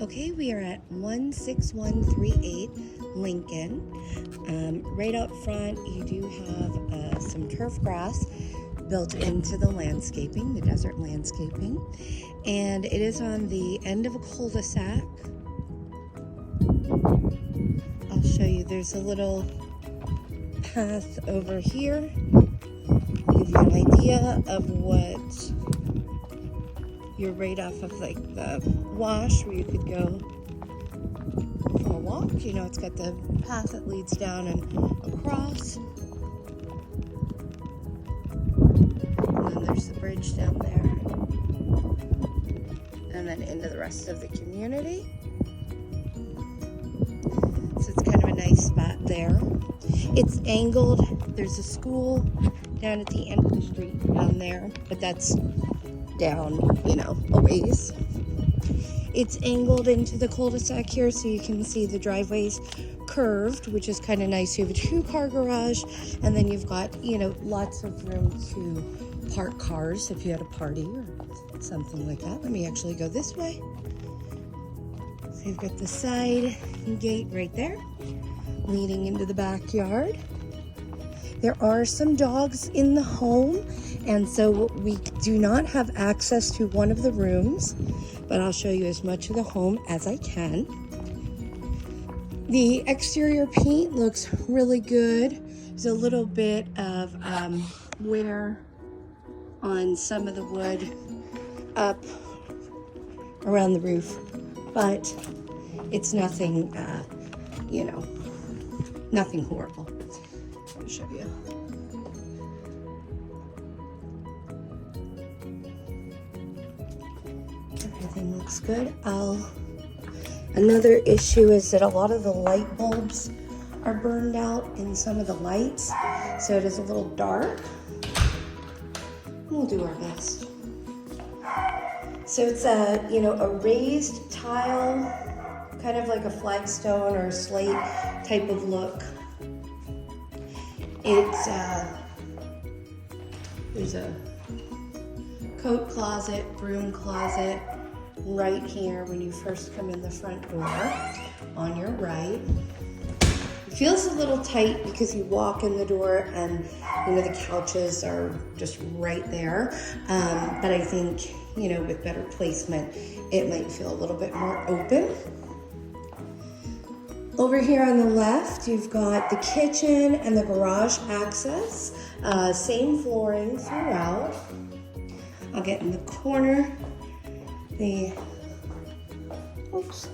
Okay, we are at 16138 Lincoln. Right out front, you do have some turf grass built into the landscaping, the desert landscaping. And it is on the end of a cul-de-sac. I'll show you, there's a little path over here. Give you an idea of what you're right off of, like the wash where you could go for a walk. You know, it's got the path that leads down and across. And then there's the bridge down there. And then into the rest of the community. So it's kind of a nice spot there. It's angled. There's a school down at the end of the street down there, but that's down, you know, a ways. It's angled into the cul-de-sac here, so you can see the driveway's curved, which is kind of nice. You have a 2-car garage, and then you've got, you know, lots of room to park cars if you had a party or something like that. Let me actually go this way. So you've got the side gate right there, leading into the backyard. There are some dogs in the home, and so we do not have access to one of the rooms, but I'll show you as much of the home as I can. The exterior paint looks really good. There's a little bit of wear on some of the wood up around the roof, but it's nothing, you know, nothing horrible. I'll show you. Everything looks good. Another issue is that a lot of the light bulbs are burned out in some of the lights, so it is a little dark. We'll do our best. So it's a, you know, a raised tile, kind of like a flagstone or a slate type of look. It's there's a coat closet, broom closet right here when you first come in the front door on your right. It feels a little tight because you walk in the door and, you know, the couches are just right there. But I think, you know, with better placement, it might feel a little bit more open. Over here on the left, you've got the kitchen and the garage access. Same flooring throughout. I'll get in the corner. Oops.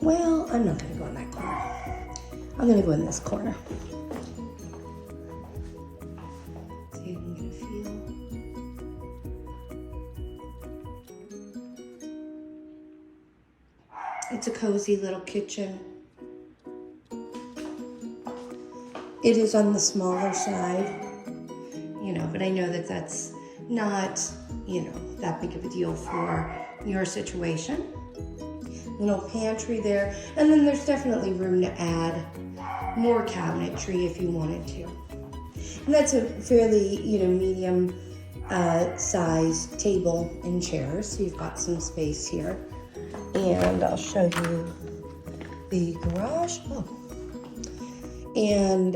Well, I'm not gonna go in that corner. I'm gonna go in this corner. So you can get a feel. It's a cozy little kitchen. It is on the smaller side, you know, but I know that that's not, you know, that big of a deal for your situation. Little pantry there, and then there's definitely room to add more cabinetry if you wanted to. And that's a fairly, you know, medium size table and chairs, so you've got some space here. And I'll show you the garage. Oh. And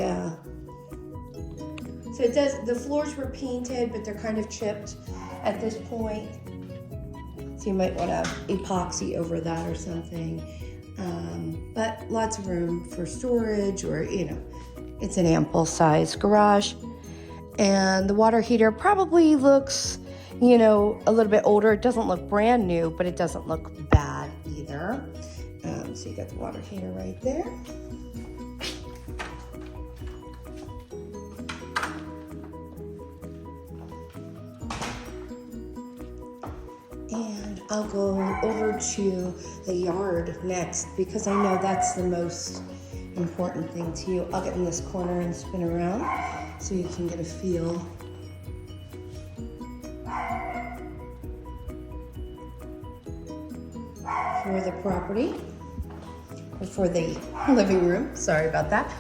so it does, the floors were painted, but they're kind of chipped at this point. So you might want to epoxy over that or something. But lots of room for storage, or, you know, it's an ample size garage. And the water heater probably looks, you know, a little bit older. It doesn't look brand new, but it doesn't look bad either. So you got the water heater right there. And I'll go over to the yard next because I know that's the most important thing to you. I'll get in this corner and spin around so you can get a feel. For the property, or for the living room, sorry about that.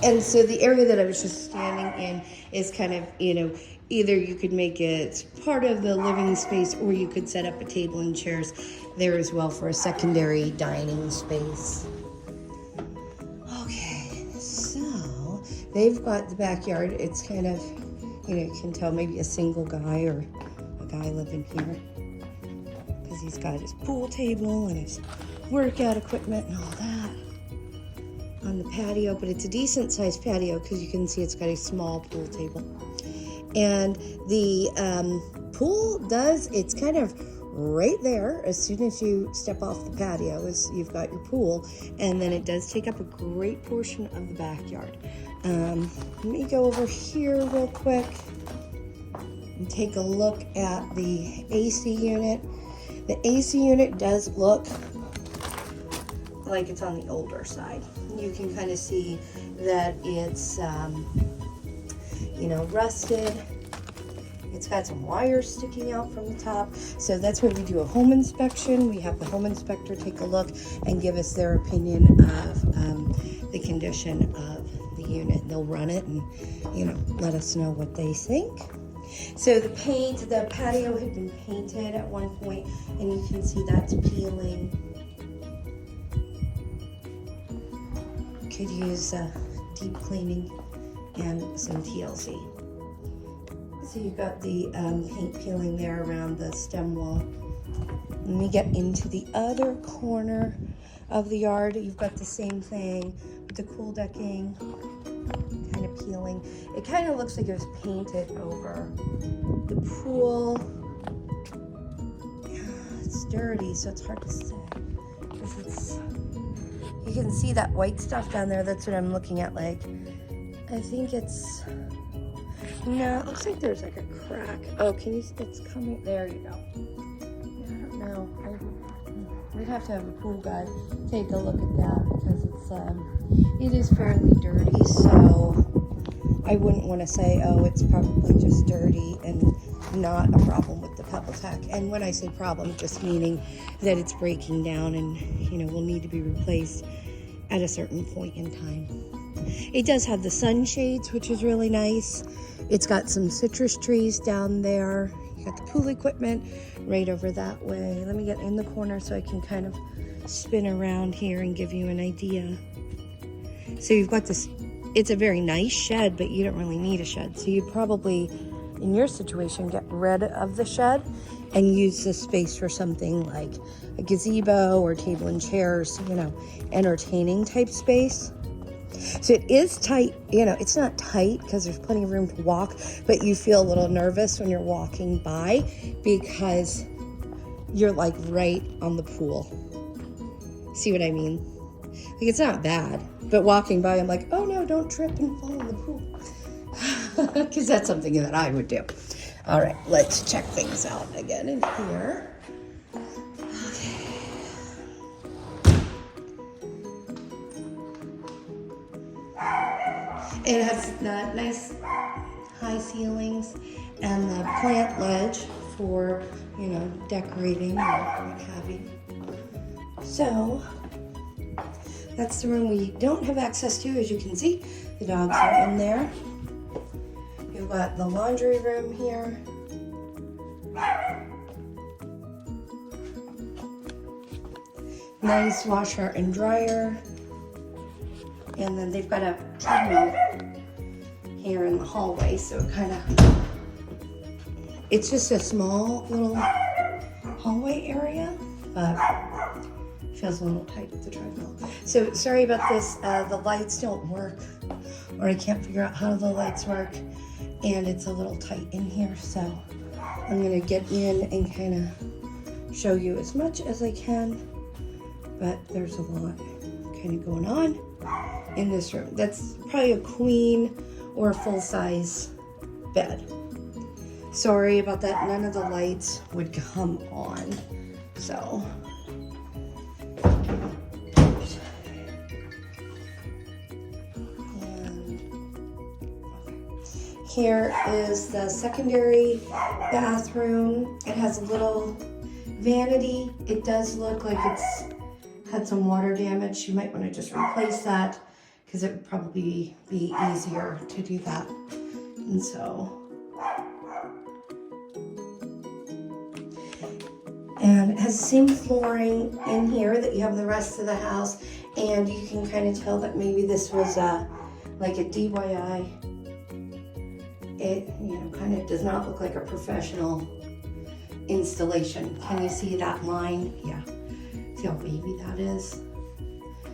And so the area that I was just standing in is kind of, you know, either you could make it part of the living space, or you could set up a table and chairs there as well for a secondary dining space. Okay, so they've got the backyard. It's kind of, you can tell maybe a single guy or a guy living here, because he's got his pool table and his workout equipment and all that on the patio. But it's a decent sized patio because you can see it's got a small pool table. And the pool it's kind of right there. As soon as you step off the patio, you've got your pool, and then it does take up a great portion of the backyard. Let me go over here real quick and take a look at the AC unit. The AC unit does look like it's on the older side. You can kind of see that it's rusted. It's got some wires sticking out from the top. So that's where we do a home inspection. We have the home inspector take a look and give us their opinion of the condition of the unit. They'll run it and, let us know what they think. So the patio had been painted at one point, and you can see that's peeling. Could use deep cleaning and some TLC. So you've got the paint peeling there around the stem wall. When we get into the other corner of the yard, you've got the same thing with the cool decking kind of peeling. It kind of looks like it was painted over. The pool, it's dirty, so it's hard to say. You can see that white stuff down there. That's what I'm looking at. I think it's, no, it looks like there's like a crack. Oh, it's coming, there you go. I don't know. We'd have to have a pool guy take a look at that, because it is fairly dirty, so I wouldn't want to say, oh, it's probably just dirty and not a problem with the PebbleTech. And when I say problem, just meaning that it's breaking down and, will need to be replaced at a certain point in time. It does have the sunshades, which is really nice. It's got some citrus trees down there. You got the pool equipment right over that way. Let me get in the corner so I can kind of spin around here and give you an idea. So you've got this, it's a very nice shed, but you don't really need a shed. So you'd probably, in your situation, get rid of the shed and use this space for something like a gazebo or table and chairs, entertaining type space. So it is tight, it's not tight because there's plenty of room to walk, but you feel a little nervous when you're walking by because you're right on the pool. See what I mean? It's not bad, but walking by, I'm like, oh no, don't trip and fall in the pool. Because that's something that I would do. All right, let's check things out again in here. Okay. It has the nice high ceilings and the plant ledge for, decorating or what have you. So that's the room we don't have access to, as you can see. The dogs are in there. You've got the laundry room here. Nice washer and dryer. And then they've got a treadmill here in the hallway, so it's just a small little hallway area, but feels a little tight with the treadmill. So sorry about this, the lights don't work, or I can't figure out how the lights work, and it's a little tight in here, so I'm gonna get in and kind of show you as much as I can, but there's a lot kind of going on in this room. That's probably a queen or a full-size bed. Sorry about that, none of the lights would come on, so. Here is the secondary bathroom. It has a little vanity. It does look like it's had some water damage. You might want to just replace that because it would probably be easier to do that. And so And it has the same flooring in here that you have in the rest of the house. And you can kind of tell that maybe this was like a DIY. It, you know, kind of does not look like a professional installation. Can you see that line? Yeah. See how baby that is?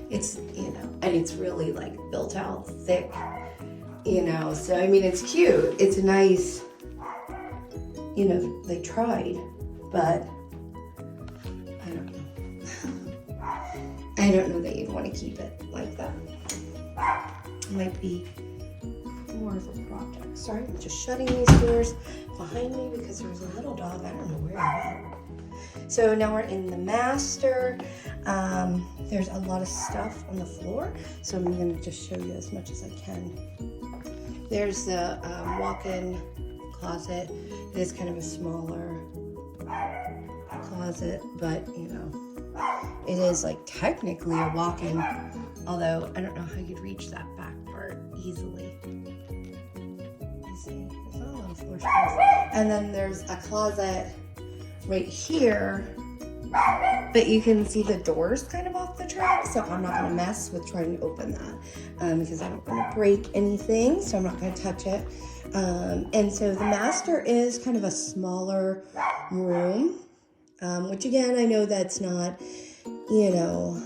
It's, you know, and it's really like built out thick, you know, so I mean, it's cute. It's nice, you know, they tried, but I don't know. I don't know that you'd want to keep it like that. It might be more of a project. Sorry, I'm just shutting these doors behind me because there's a little dog. I don't know where he went. So now we're in the master. There's a lot of stuff on the floor, so I'm going to just show you as much as I can. There's the walk-in closet. It is kind of a smaller closet, but you know, it is like technically a walk-in, although I don't know how you'd reach that back part easily. You see, there's not a lot of floor space. And then there's a closet right here, but you can see the doors kind of off the track, so I'm not going to mess with trying to open that because I don't want to break anything, so I'm not going to touch it. And so the master is kind of a smaller room, which again, I know that's not, you know,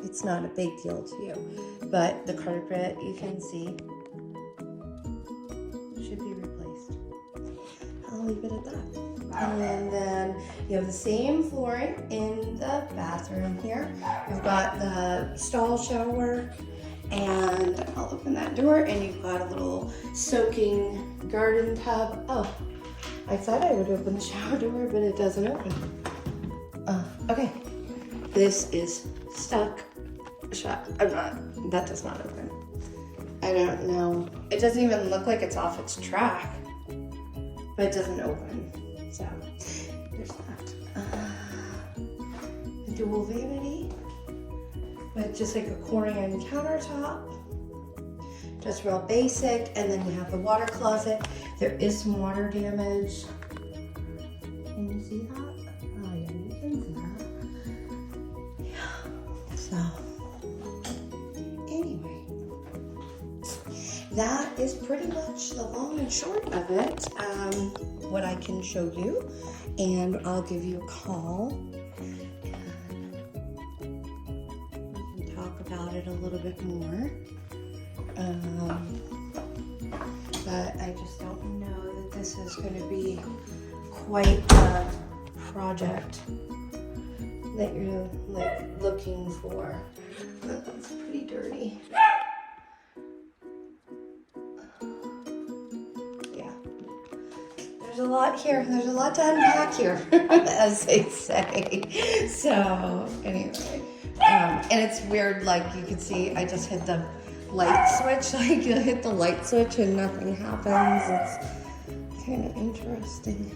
it's not a big deal to you, but the carpet, you can see, should be replaced. I'll leave it at that. And then you have the same flooring in the bathroom here. You've got the stall shower, and I'll open that door, and you've got a little soaking garden tub. Oh, I thought I would open the shower door, but it doesn't open. Okay, this is stuck shut. That does not open. I don't know. It doesn't even look like it's off its track, but it doesn't open. So there's that. Dual vanity with just like a Corian countertop. Just real basic. And then you have the water closet. There is some water damage. Can you see that? Oh yeah, you can see that. Yeah. So anyway, that is pretty much the long and short of it. What I can show you, and I'll give you a call and we can talk about it a little bit more. But I just don't know that this is going to be quite a project that you're like looking for. It's pretty dirty. There's a lot here. There's a lot to unpack here, as they say. So anyway, and it's weird. Like you can see, I just hit the light switch. Like you hit the light switch and nothing happens. It's kind of interesting.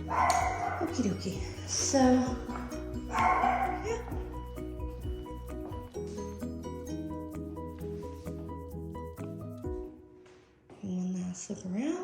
Okie dokie. So yeah. One last look around.